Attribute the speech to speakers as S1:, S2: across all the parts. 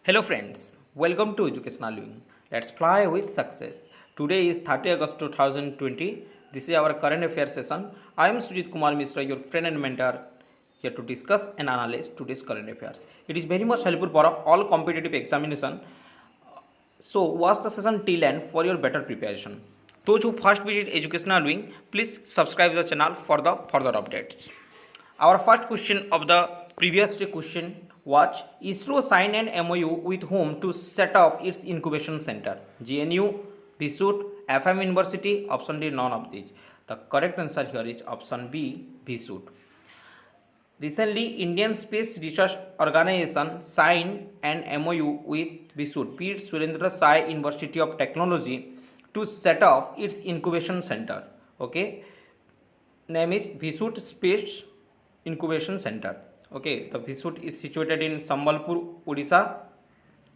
S1: Hello friends, welcome to Educational Wing. Let's fly with success. Today is 30 August 2020. This is our current affairs session. I am Sujit Kumar Mishra, your friend and mentor, here to discuss and analyze today's current affairs. It is very much helpful for all competitive examination. So watch the session till end for your better preparation. Those who first visit Educational Wing, please subscribe the channel for the further updates. Our first question of the previous question was ISRO signed an MOU with whom to set up its incubation center? GNU, VSUT, FM University, option D, none of these. The correct answer here is option B, VSUT. Recently, Indian Space Research Organization signed an MOU with VSUT, P. Surendra Sai University of Technology, to set up its incubation center. Okay, name is VSUT Space Incubation Center. Okay, the VSUT is situated in Sambalpur, Odisha,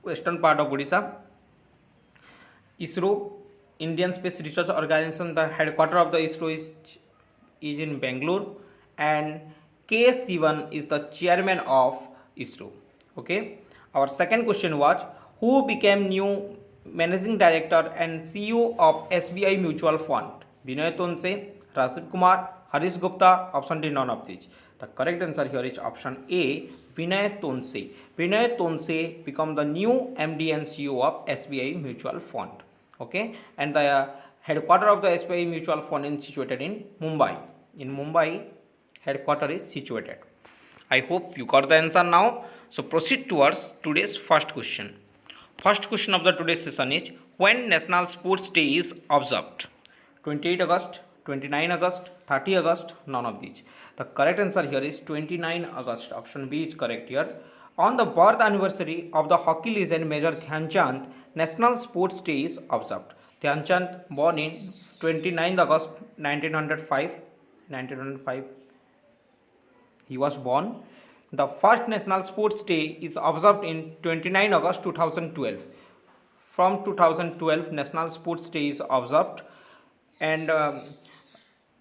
S1: western part of Odisha. ISRO, Indian Space Research Organization, the headquarter of the ISRO is in Bangalore, and K. Sivan is the chairman of ISRO. Okay, our second question was who became new managing director and CEO of SBI Mutual Fund? Binoy Tonse, Rajiv Kumar, Harish Gupta, option D, none of these. The correct answer here is option A, Vinay Tonse. Vinay Tonse become the new MD and CEO of SBI Mutual Fund. Okay, and the headquarter of the SBI Mutual Fund is situated in Mumbai. In Mumbai, headquarter is situated. I hope you got the answer now. So proceed towards today's first question. First question of the today's session is when National Sports Day is observed? 28 August, 29 August, 30 August, none of these. The correct answer here is 29 August. Option B is correct here. On the birth anniversary of the hockey legend Major Dhyan Chand, National Sports Day is observed. Dhyan Chand born in 29 August 1905. 1905 he was born. The first National Sports Day is observed in 29 August 2012. From 2012, National Sports Day is observed, and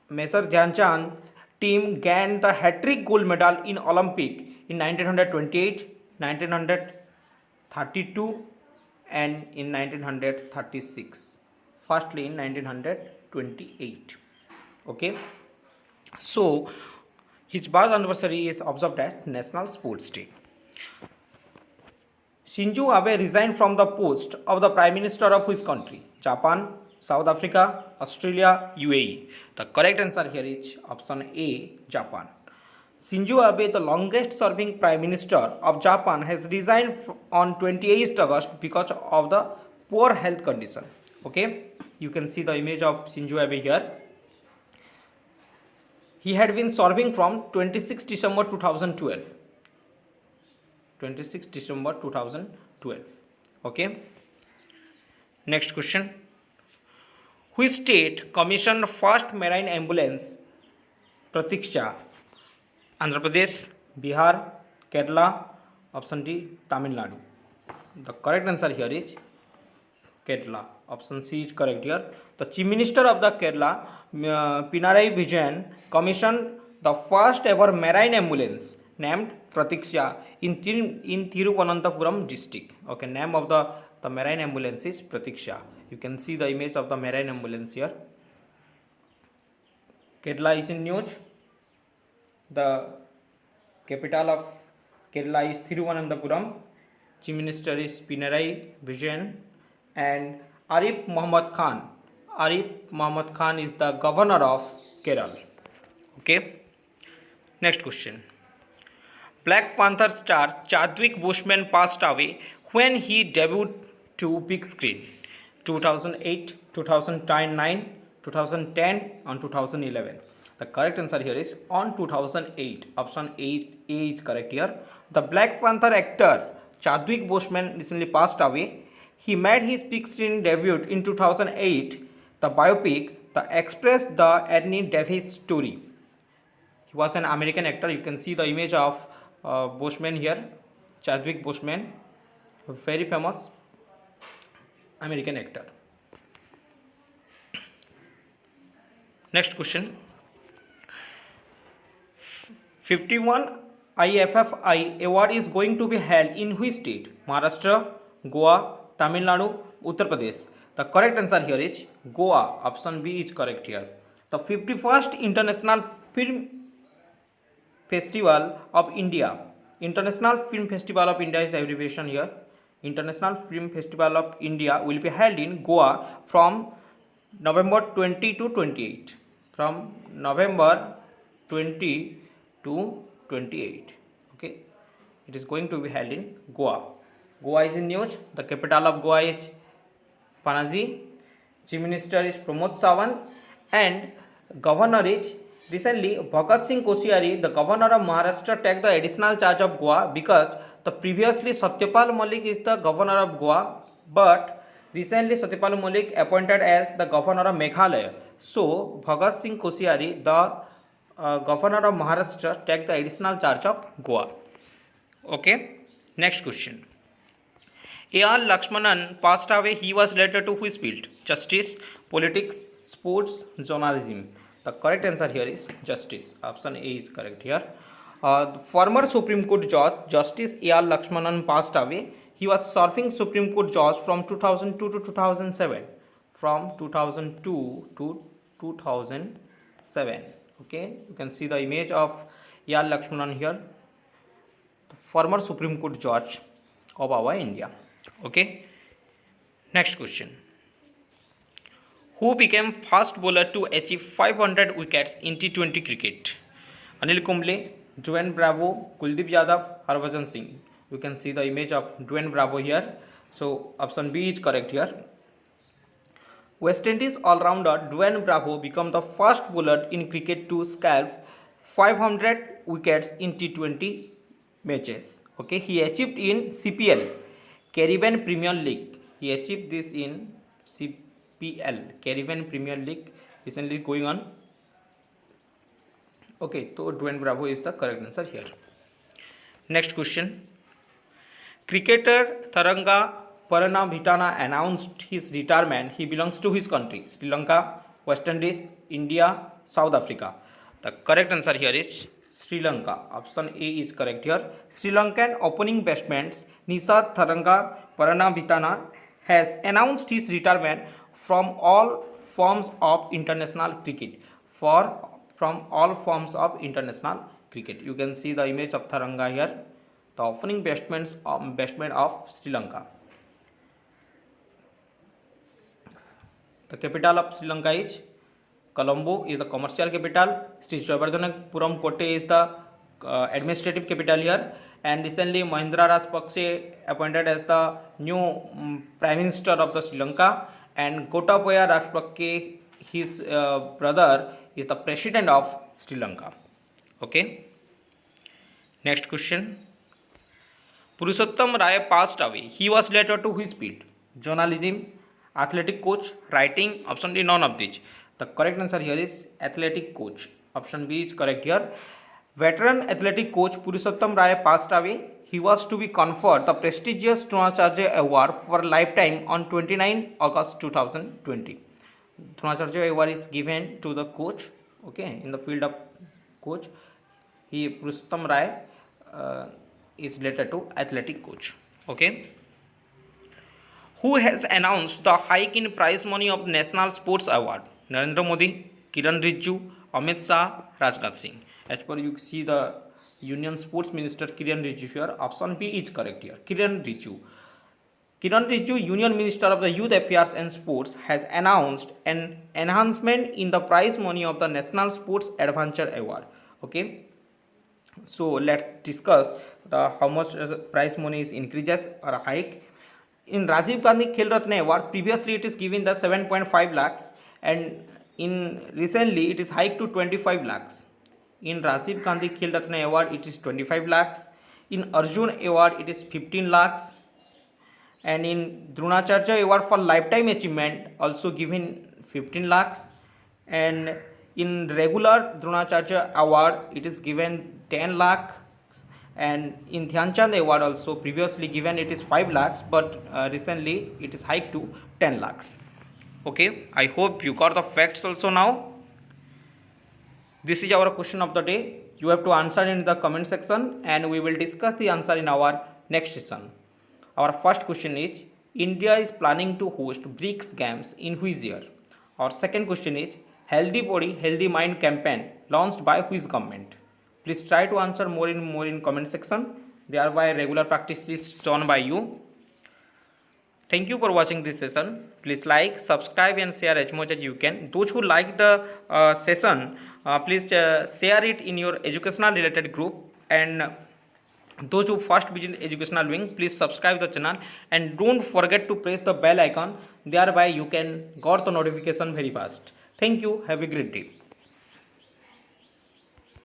S1: Major Dhyan Chand's team gained the hat-trick gold medal in Olympic in 1928, 1932, and in 1936. Firstly, in 1928. Okay, so his birth anniversary is observed as National Sports Day. Shinzo Abe resigned from the post of the Prime Minister of which country? Japan, South Africa, Australia, UAE. The correct answer here is option A, Japan. Shinzo Abe, the longest serving Prime Minister of Japan, has resigned on 28th August because of the poor health condition. Okay, you can see the image of Shinzo Abe here. He had been serving from 26 December 2012. 26 December 2012. Okay. Next question. Which state commissioned first marine ambulance? Pratiksha. Andhra Pradesh, Bihar, Kerala, option D, Tamil Nadu. The correct answer here is Kerala. Option C is correct here. The Chief Minister of the Kerala, Pinarayi Vijayan, commissioned the first ever marine ambulance named Pratiksha in Thiruvananthapuram district. Okay, name of the marine ambulance is Pratiksha. You can see the image of the marine ambulance here. Kerala is in news. The capital of Kerala is Thiruvananthapuram. Chief Minister is Pinarayi Vijayan, and Arif Muhammad Khan. Arif Muhammad Khan is the governor of Kerala. Okay. Next question. Black Panther star Chadwick Boseman passed away when he debuted to big screen. 2008, 2009, 2010, and 2011. The correct answer here is on 2008. Option A is correct here. The Black Panther actor Chadwick Boseman recently passed away. He made his big screen debut in 2008. The biopic, The Express the Annie Davis story. He was an American actor. You can see the image of Boseman here. Chadwick Boseman, very famous American actor. Next question. 51 IFFI award is going to be held in which state? Maharashtra, Goa, Tamil Nadu, Uttar Pradesh. The correct answer here is Goa. Option B is correct here. The 51st International Film Festival of India. International Film Festival of India is the abbreviation here. International Film Festival of India will be held in Goa from November 20 to 28. From November 20 to 28. Okay, it is going to be held in Goa. Goa is in news. The capital of Goa is Panaji. Chief Minister is Pramod Sawant, and Governor is recently Bhagat Singh Koshyari, the Governor of Maharashtra, take the additional charge of Goa because the previously Satyapal Malik is the Governor of Goa, but recently Satyapal Malik appointed as the Governor of Meghalaya. So Bhagat Singh Koshyari, the Governor of Maharashtra, take the additional charge of Goa. Okay, next question. A.R. Lakshmanan passed away. He was related to which field? Justice, politics, sports, journalism. The correct answer here is justice. Option A is correct here. The former Supreme Court Judge, Justice A.R. Lakshmanan, passed away. He was serving Supreme Court Judge from 2002 to 2007. From 2002 to 2007. Okay, you can see the image of A.R. Lakshmanan here, the former Supreme Court Judge of our India. Okay, next question. Who became first bowler to achieve 500 wickets in T20 cricket? Anil Kumble, Dwayne Bravo, Kuldeep Yadav, Harbhajan Singh. You can see the image of Dwayne Bravo here. So option B is correct here. West Indies all-rounder Dwayne Bravo became the first bowler in cricket to scalp 500 wickets in T20 matches. Okay, he achieved in CPL, Caribbean Premier League. He achieved this in CPL, Caribbean Premier League, recently going on. Okay, so Dwayne Bravo is the correct answer here. Next question. Cricketer Tharanga Paranabhitana announced his retirement. He belongs to which country? Sri Lanka, West Indies, India, South Africa. The correct answer here is Sri Lanka. Option A is correct here. Sri Lankan opening batsman Nisar Tharanga Paranabhitana has announced his retirement from all forms of international cricket. From all forms of international cricket. You can see the image of Tharanga here, the opening batsman of Sri Lanka. The capital of Sri Lanka is Colombo, is the commercial capital. Sri Jayawardhanapuram Kotte is the administrative capital here. And recently Mahinda Rajapakse appointed as the new Prime Minister of the Sri Lanka, and Gotabaya Rajapakse, his brother, is the President of Sri Lanka. Okay. Next question. Purushottam Rai passed away. He was related to which field? Journalism, athletic coach, writing. Option D, none of these. The correct answer here is athletic coach. Option B is correct here. Veteran athletic coach Purushottam Rai passed away. He was to be conferred the prestigious Dronacharya Award for lifetime on 29 August 2020. Dronacharya Award is given to the coach, okay, in the field of coach. Purushottam Rai is related to athletic coach. Okay. Who has announced the hike in prize money of National Sports Award? Narendra Modi, Kiran Rijiju, Amit Shah, Rajnath Singh. As per you see the Union Sports Minister Kiran Rijiju here. Option B is correct here. Kiran Rijiju. Kiran Rijiju, Union Minister of the Youth Affairs and Sports, has announced an enhancement in the prize money of the National Sports Adventure Award. Okay. So let's discuss the how much prize money is increases or a hike. In Rajiv Gandhi Khel Ratna Award, previously it is given the 7.5 lakhs, and in recently it is hiked to 25 lakhs. In Rajiv Gandhi Khel Ratna Award it is 25 lakhs. In Arjun Award it is 15 lakhs. And in Dronacharya Award for lifetime achievement also given 15 lakhs. And in regular Dronacharya Award it is given 10 lakhs. And in Dhyan Chand Award also previously given it is 5 lakhs, but recently it is hiked to 10 lakhs. Okay, I hope you got the facts also now. This is our question of the day. You have to answer in the comment section and we will discuss the answer in our next session. Our first question is India is planning to host BRICS Games in which year? Our second question is Healthy Body, Healthy Mind campaign launched by which government? Please try to answer more in comment section. Thereby regular practice is done by you. Thank you for watching this session. Please like, subscribe and share as much as you can. Those who like the session, please share it in your educational related group, and those who first visit educational wing, please subscribe the channel and don't forget to press the bell icon. Thereby you can got the notification very fast. Thank you. Have a great day.